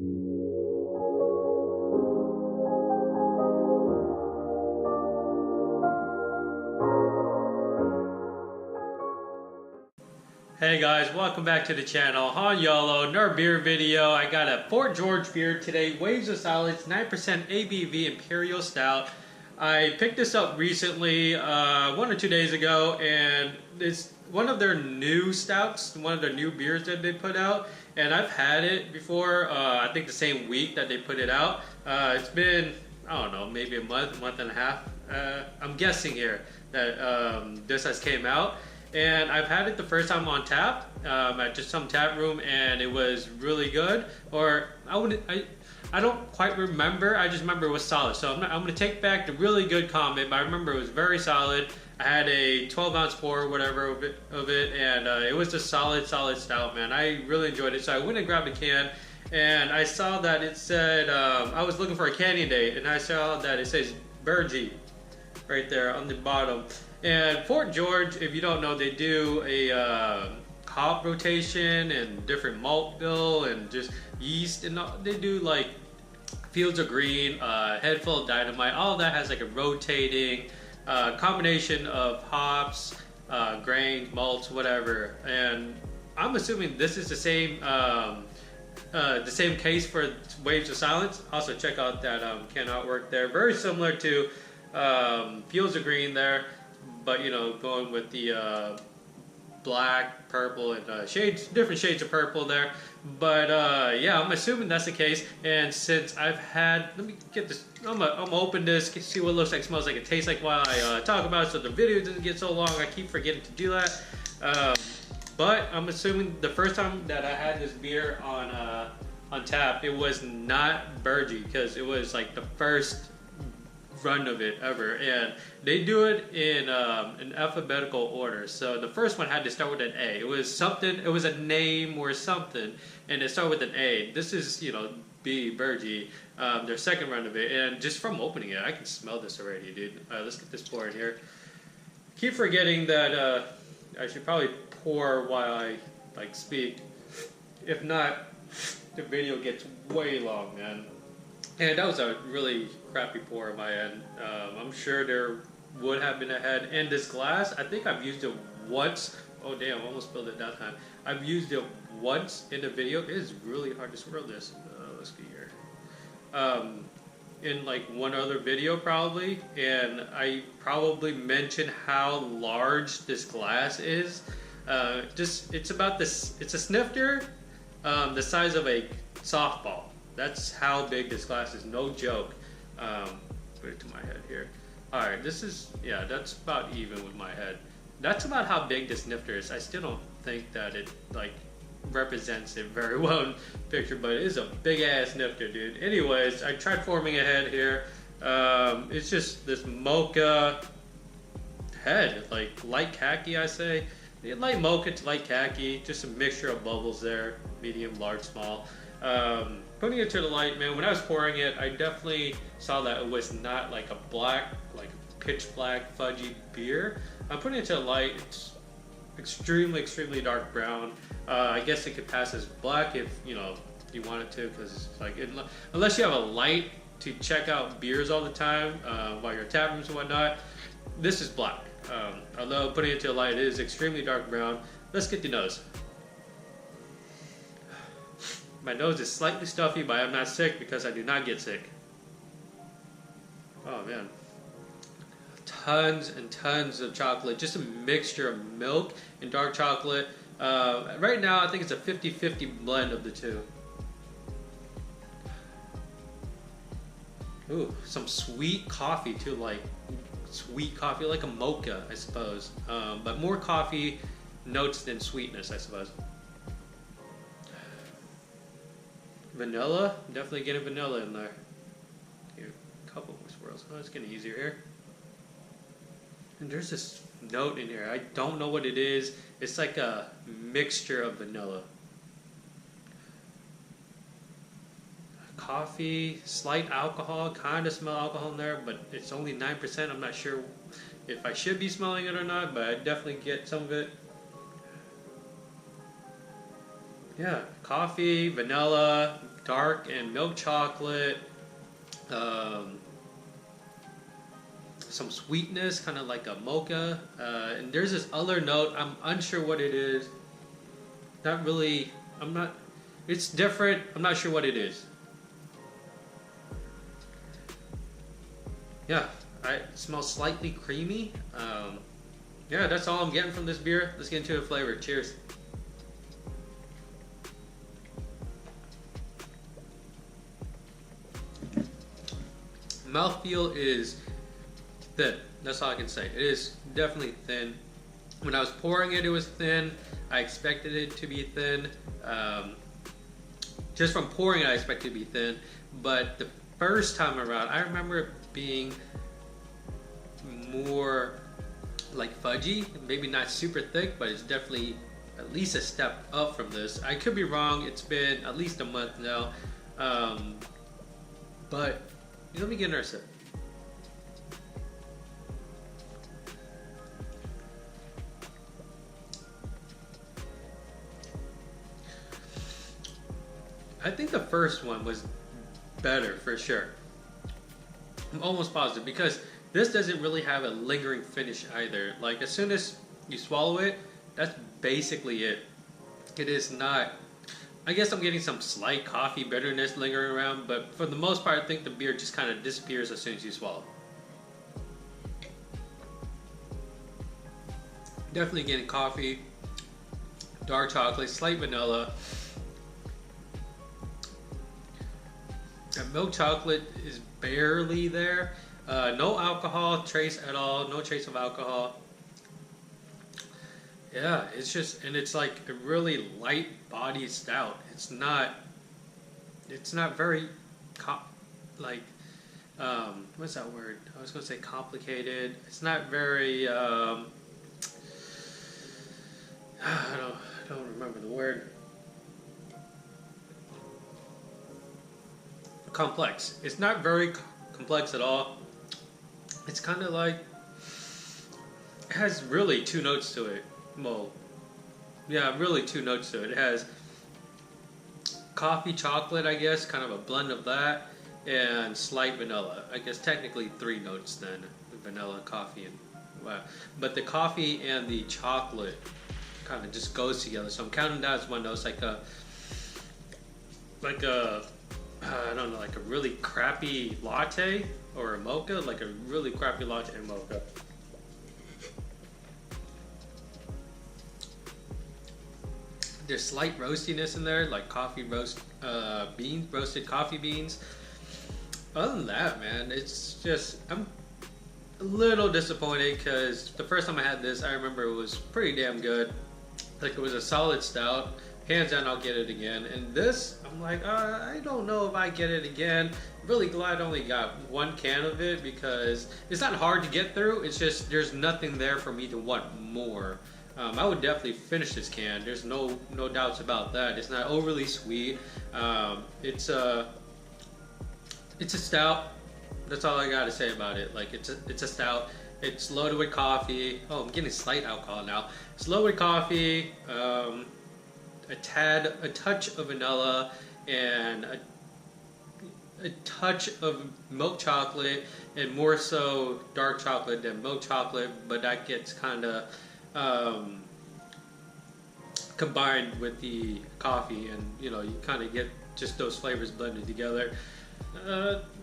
Hey guys, welcome back to the channel. Han Yolo, another beer video. I got a Fort George beer today, Waves of Silence, 9% ABV Imperial Stout. I picked this up recently, 1 or 2 days ago, and it's one of their new stouts, one of their new beers that they put out. And I've had it before, I think the same week that they put it out. It's been, I don't know, maybe a month and a half. I'm guessing here that this has came out. And I've had it the first time on tap at just some tap room, and it was really good. Or I don't quite remember. I just remember it was solid. So I'm going to take back the really good comment, but I remember it was very solid. I had a 12-ounce pour or whatever of it, and it was a solid stout, man. I really enjoyed it. So I went and grabbed a can, and I saw that it said I was looking for a candy date, and I saw that it says Burgee right there on the bottom. And Fort George, if you don't know, they do a hop rotation and different malt bill and just yeast, and they do like Fields of Green, Head Full of Dynamite. All of that has like a rotating combination of hops, grains, malts, whatever. And I'm assuming this is the same case for Waves of Silence. Also check out that can artwork there. Very similar to Fields of Green there. But you know, going with the black, purple, and different shades of purple there. But yeah, I'm assuming that's the case. And since I've had, let me get this. I'm gonna open this, see what it looks like, smells like, it tastes like while I talk about it, so the video doesn't get so long. I keep forgetting to do that. But I'm assuming the first time that I had this beer on tap, it was not Burgee, because it was like the first run of it ever, and they do it in alphabetical order. So the first one had to start with an A. It was something, it was a name or something, and it started with an A. This is, you know, B, Burgee, their second run of it, and just from opening it, I can smell this already, dude. Let's get this poured here. Keep forgetting that I should probably pour while I like speak. If not, the video gets way long, man. And that was a really crappy pour on my end. I'm sure there would have been a head. And this glass, I think I've used it once. Oh damn, I almost spilled it that time. I've used it once in the video. It is really hard to swirl this. Let's see here. In like one other video probably. And I probably mentioned how large this glass is. It's about this, it's a snifter the size of a softball. That's how big this glass is, no joke. Put it to my head here. Alright, this is, yeah, that's about even with my head. That's about how big this snifter is. I still don't think that it like represents it very well in picture, but it is a big ass snifter, dude. Anyways, I tried forming a head here. It's just this mocha head, like light khaki, I say. Light mocha to light khaki, just a mixture of bubbles there, medium, large, small. Putting it to the light, man, when I was pouring it, I definitely saw that it was not like a black, like pitch black, fudgy beer. I'm putting it to the light, it's extremely dark brown. I guess it could pass as black if, you know, you want it to, because it's like, unless you have a light to check out beers all the time while you're at tap rooms and whatnot, this is black. Although putting it to the light, it is extremely dark brown. Let's get the nose. My nose is slightly stuffy, but I'm not sick because I do not get sick. Oh man. Tons and tons of chocolate. Just a mixture of milk and dark chocolate. Right now I think it's a 50-50 blend of the two. Ooh, some sweet coffee too, like sweet coffee, like a mocha, I suppose. But more coffee notes than sweetness, I suppose. Vanilla, definitely getting vanilla in there. Here, a couple more swirls. Oh, it's getting easier here. And there's this note in here. I don't know what it is. It's like a mixture of vanilla. Coffee, slight alcohol, kind of smell alcohol in there, but it's only 9%. I'm not sure if I should be smelling it or not, but I definitely get some of it. Yeah, coffee, vanilla, dark and milk chocolate. Some sweetness, kind of like a mocha, and there's this other note. I'm unsure what it is. Not really. I'm not. It's different. I'm not sure what it is. Yeah, it smells slightly creamy. Yeah, that's all I'm getting from this beer. Let's get into the flavor. Cheers. Mouthfeel is thin. That's all I can say. It is definitely thin. When I was pouring it, it was thin. I expected it to be thin. Just from pouring it, I expected it to be thin. But the first time around, I remember it being more like fudgy. Maybe not super thick, but it's definitely at least a step up from this. I could be wrong. It's been at least a month now. But let me get another sip. I think the first one was better for sure. I'm almost positive because this doesn't really have a lingering finish either. Like as soon as you swallow it, that's basically it. It is not. I guess I'm getting some slight coffee bitterness lingering around, but for the most part, I think the beer just kind of disappears as soon as you swallow. Definitely getting coffee, dark chocolate, slight vanilla. And milk chocolate is barely there. No alcohol trace at all. No trace of alcohol. Yeah, it's just, and it's like a really light body stout. It's not very, what's that word? I was going to say complicated. It's not very, I don't remember the word. Complex. It's not very complex at all. It's kind of like, it has really two notes to it. Well, yeah, really two notes to it. It has coffee, chocolate, I guess, kind of a blend of that, and slight vanilla. I guess technically three notes then, vanilla, coffee, and but the coffee and the chocolate kind of just goes together. So I'm counting that as one note. It's like a I don't know, like a really crappy latte or a mocha, like a really crappy latte and mocha. There's slight roastiness in there, like coffee roasted coffee beans. Other than that, man, it's just, I'm a little disappointed because the first time I had this, I remember it was pretty damn good. Like it was a solid stout. Hands down, I'll get it again. And this, I'm like, I don't know if I get it again. Really glad I only got one can of it because it's not hard to get through. It's just there's nothing there for me to want more. I would definitely finish this can. There's no doubts about that. It's not overly sweet. It's a stout. That's all I got to say about it. Like it's a stout. It's loaded with coffee. Oh, I'm getting slight alcohol now. It's loaded with coffee. A touch of vanilla, and a touch of milk chocolate, and more so dark chocolate than milk chocolate, but that gets kind of combined with the coffee, and you kind of get just those flavors blended together.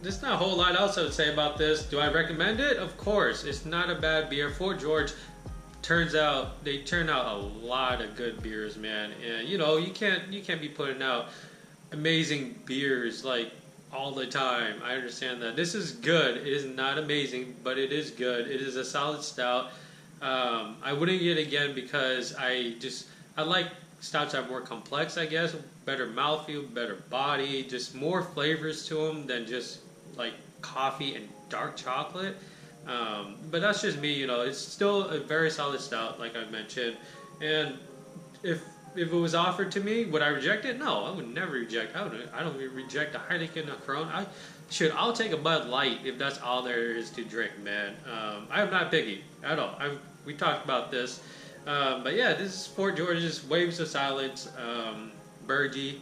There's not a whole lot else I would say about this. Do I recommend it? Of course. It's not a bad beer. Fort George they turn out a lot of good beers, man. And you can't be putting out amazing beers like all the time. I understand that. This is good. It is not amazing, but it is good. It is a solid stout. I wouldn't get it again because I like stouts that are more complex, I guess. Better mouthfeel, better body, just more flavors to them than just like coffee and dark chocolate. But that's just me, it's still a very solid stout, like I mentioned. And if it was offered to me, would I reject it? No, I would never reject. I don't reject a Heineken, a Corona. I'll take a Bud Light if that's all there is to drink, man. I'm not picky at all. We talked about this. But yeah, this is Fort George's Waves of Silence, Burgee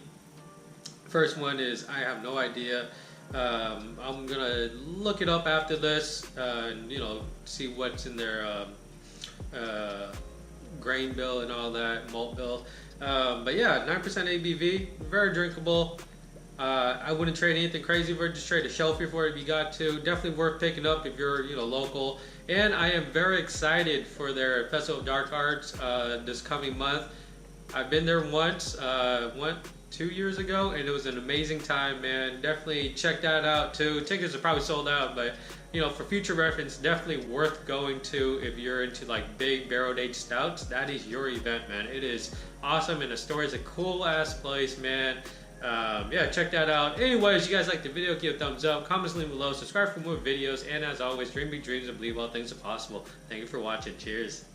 First one is I have no idea. I'm gonna look it up after this, and see what's in their grain bill and all that, malt bill. But yeah, 9% ABV, very drinkable. I wouldn't trade anything crazy for it. Just trade a shelfie for it if you got to. Definitely worth picking up if you're local. And I am very excited for their Festival of Dark Arts this coming month. I've been there once, went 2 years ago, and it was an amazing time, man. Definitely check that out too. Tickets are probably sold out, but for future reference, definitely worth going to if you're into like big barrel aged stouts. That is your event, man. It is awesome, and Astoria is a cool ass place, man. Yeah, check that out. Anyways, you guys like the video, give a thumbs up, comments leave below, subscribe for more videos, and as always, dream big dreams and believe all things are possible. Thank you for watching. Cheers.